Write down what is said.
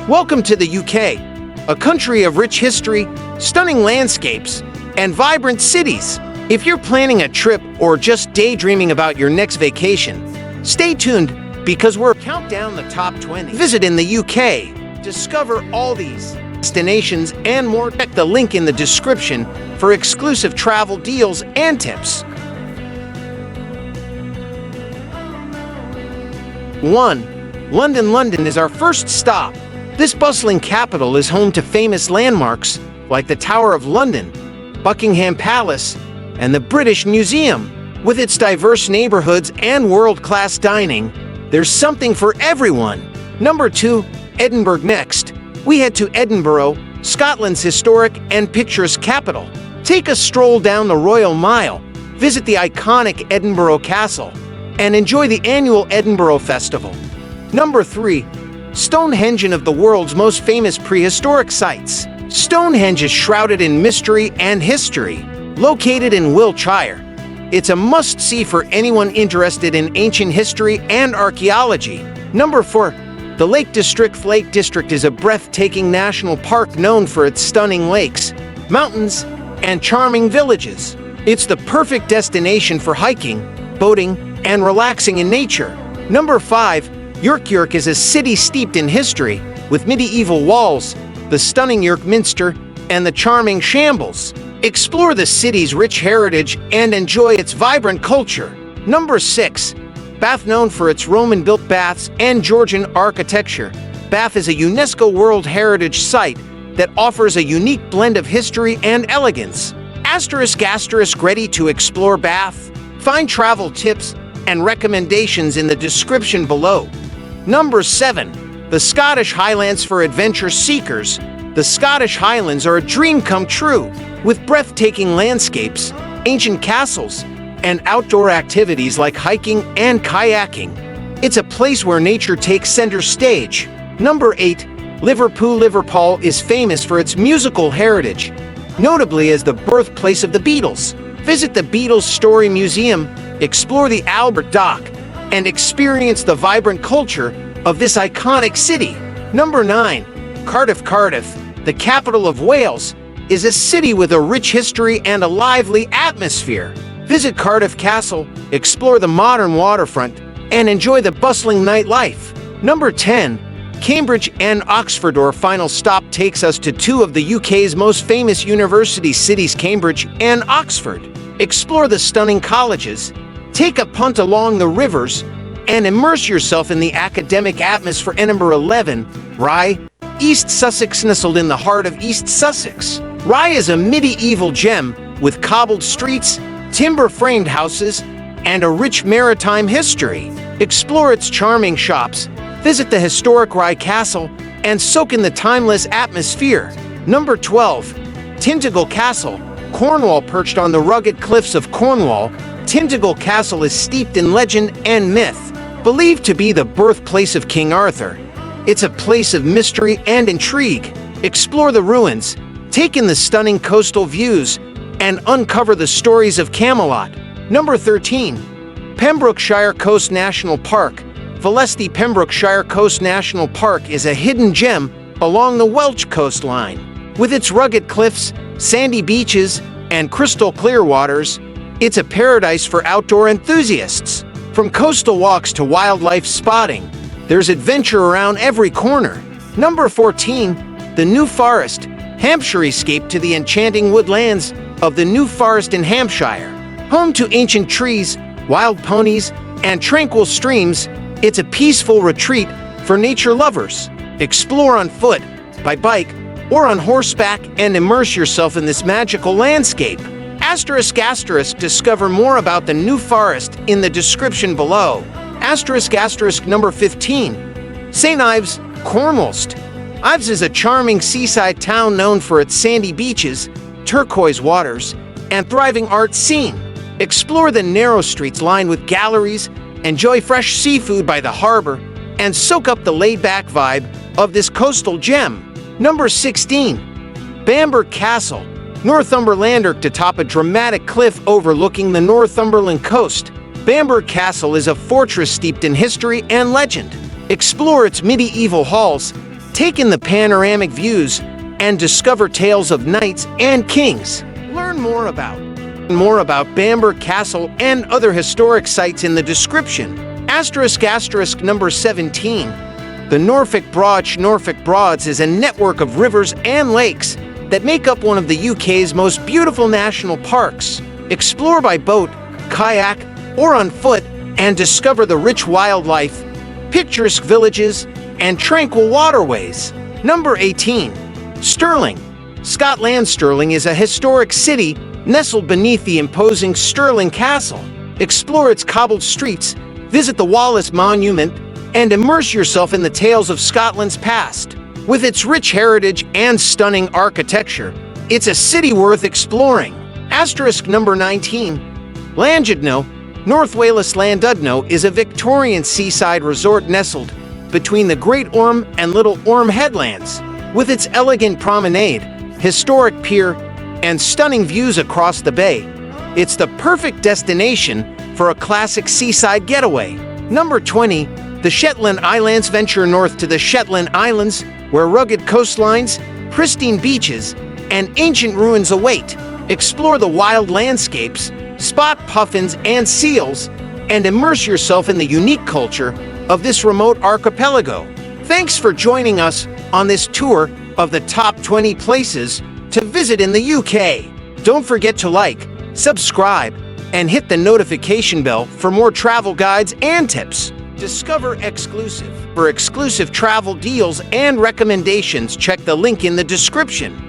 Welcome to the UK, a country of rich history, stunning landscapes, and vibrant cities. If you're planning a trip or just daydreaming about your next vacation, stay tuned because we're counting down the top 20. Visit in the UK. Discover all these destinations and more. Check the link in the description for exclusive travel deals and tips. 1. London is our first stop. This bustling capital is home to famous landmarks like the Tower of London, Buckingham Palace, and the British Museum. With its diverse neighborhoods and world-class dining, there's something for everyone. Number 2, Edinburgh. Next, we head to Edinburgh, Scotland's historic and picturesque capital. Take a stroll down the Royal Mile, visit the iconic Edinburgh Castle, and enjoy the annual Edinburgh Festival. Number 3, Stonehenge, one of the world's most famous prehistoric sites. Stonehenge is shrouded in mystery and history. Located in Wiltshire, it's a must-see for anyone interested in ancient history and archaeology. Number 4, the Lake District. Lake District is a breathtaking national park known for its stunning lakes, mountains, and charming villages. It's the perfect destination for hiking, boating, and relaxing in nature. Number 5, York is a city steeped in history, with medieval walls, the stunning York Minster, and the charming Shambles. Explore the city's rich heritage and enjoy its vibrant culture. Number 6, Bath. Known for its Roman-built baths and Georgian architecture, Bath is a UNESCO World Heritage Site that offers a unique blend of history and elegance. Ready to explore Bath? Find travel tips and recommendations in the description below. Number 7, the Scottish Highlands. For adventure seekers, the Scottish Highlands are a dream come true. With breathtaking landscapes, ancient castles, and outdoor activities like hiking and kayaking, it's a place where nature takes center stage. Number 8, Liverpool. Liverpool is famous for its musical heritage, notably as the birthplace of the Beatles. Visit the Beatles Story Museum, explore the Albert Dock, and experience the vibrant culture of this iconic city. Number 9, Cardiff. Cardiff, the capital of Wales, is a city with a rich history and a lively atmosphere. Visit Cardiff Castle, explore the modern waterfront, and enjoy the bustling nightlife. Number 10, Cambridge and Oxford. Our final stop takes us to two of the UK's most famous university cities, Cambridge and Oxford. Explore the stunning colleges, take a punt along the rivers, and immerse yourself in the academic atmosphere. Number 11, Rye, East Sussex. Nestled in the heart of East Sussex, Rye is a medieval gem with cobbled streets, timber-framed houses, and a rich maritime history. Explore its charming shops, visit the historic Rye Castle, and soak in the timeless atmosphere. Number 12, Tintagel Castle, Cornwall. Perched on the rugged cliffs of Cornwall, Tintagel Castle is steeped in legend and myth. Believed to be the birthplace of King Arthur, it's a place of mystery and intrigue. Explore the ruins, take in the stunning coastal views, and uncover the stories of Camelot. Number 13, Pembrokeshire Coast National Park. Valesti. Pembrokeshire Coast National Park is a hidden gem along the Welsh coastline. With its rugged cliffs, sandy beaches, and crystal clear waters, it's a paradise for outdoor enthusiasts. From coastal walks to wildlife spotting, there's adventure around every corner. Number 14, the New Forest. Hampshire. Escape to the enchanting woodlands of the New Forest in Hampshire. Home to ancient trees, wild ponies, and tranquil streams, it's a peaceful retreat for nature lovers. Explore on foot, by bike, or on horseback and immerse yourself in this magical landscape. Discover more about the New Forest in the description below. Number 15, St. Ives, Cornwall. Ives is a charming seaside town known for its sandy beaches, turquoise waters, and thriving art scene. Explore the narrow streets lined with galleries, enjoy fresh seafood by the harbor, and soak up the laid-back vibe of this coastal gem. Number 16, Bamburgh Castle, Northumberland. Atop a dramatic cliff overlooking the Northumberland coast, Bamburgh Castle is a fortress steeped in history and legend. Explore its medieval halls, Take in the panoramic views and discover tales of knights and kings. Learn more about Bamburgh Castle and other historic sites in the description. *** number 17. The Norfolk Broads. Norfolk Broads is a network of rivers and lakes that make up one of the UK's most beautiful national parks. Explore by boat, kayak, or on foot and discover the rich wildlife, picturesque villages, and tranquil waterways. Number 18. Stirling, Scotland. Stirling is a historic city nestled beneath the imposing Stirling Castle. Explore its cobbled streets, visit the Wallace Monument, and immerse yourself in the tales of Scotland's past. With its rich heritage and stunning architecture, it's a city worth exploring. Number 19. Llandudno, North Wales. Llandudno is a Victorian seaside resort nestled between the Great Orme and Little Orme headlands. With its elegant promenade, historic pier, and stunning views across the bay, it's the perfect destination for a classic seaside getaway. Number 20. The Shetland Islands. Venture north to the Shetland Islands, where rugged coastlines, pristine beaches, and ancient ruins await. Explore the wild landscapes, spot puffins and seals, and immerse yourself in the unique culture of this remote archipelago. Thanks for joining us on this tour of the top 20 places to visit in the UK. Don't forget to like, subscribe, and hit the notification bell for more travel guides and tips. Discover exclusive. For exclusive travel deals and recommendations, check the link in the description.